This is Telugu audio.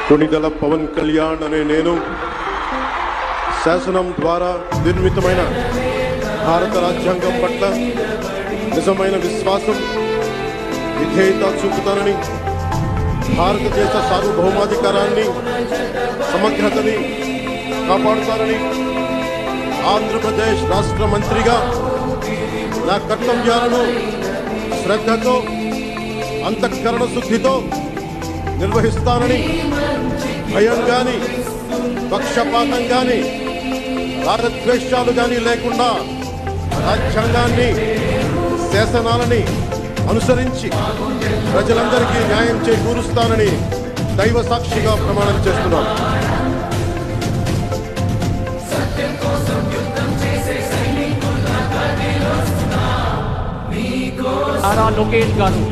కొణిదెల పవన్ కళ్యాణ్ అనే నేను శాసనం ద్వారా నిర్మితమైన భారత రాజ్యాంగం పట్ల నిజమైన విశ్వాసం విధేయత చూపుతానని, భారతదేశ సార్వభౌమాధికారాన్ని సమగ్రతని కాపాడుతానని, ఆంధ్రప్రదేశ్ రాష్ట్ర మంత్రిగా నా కర్తవ్యాలను శ్రద్ధతో అంతఃకరణ శుద్ధితో నిర్వహిస్తానని, భయం కానీ పక్షపాతం కానీ రాగద్వేషాలు కానీ లేకుండా రాజ్యాంగాన్ని శాసనాలని అనుసరించి ప్రజలందరికీ న్యాయం చేకూరుస్తానని దైవ సాక్షిగా ప్రమాణం చేస్తున్నాను. నారా లోకేష్ గారు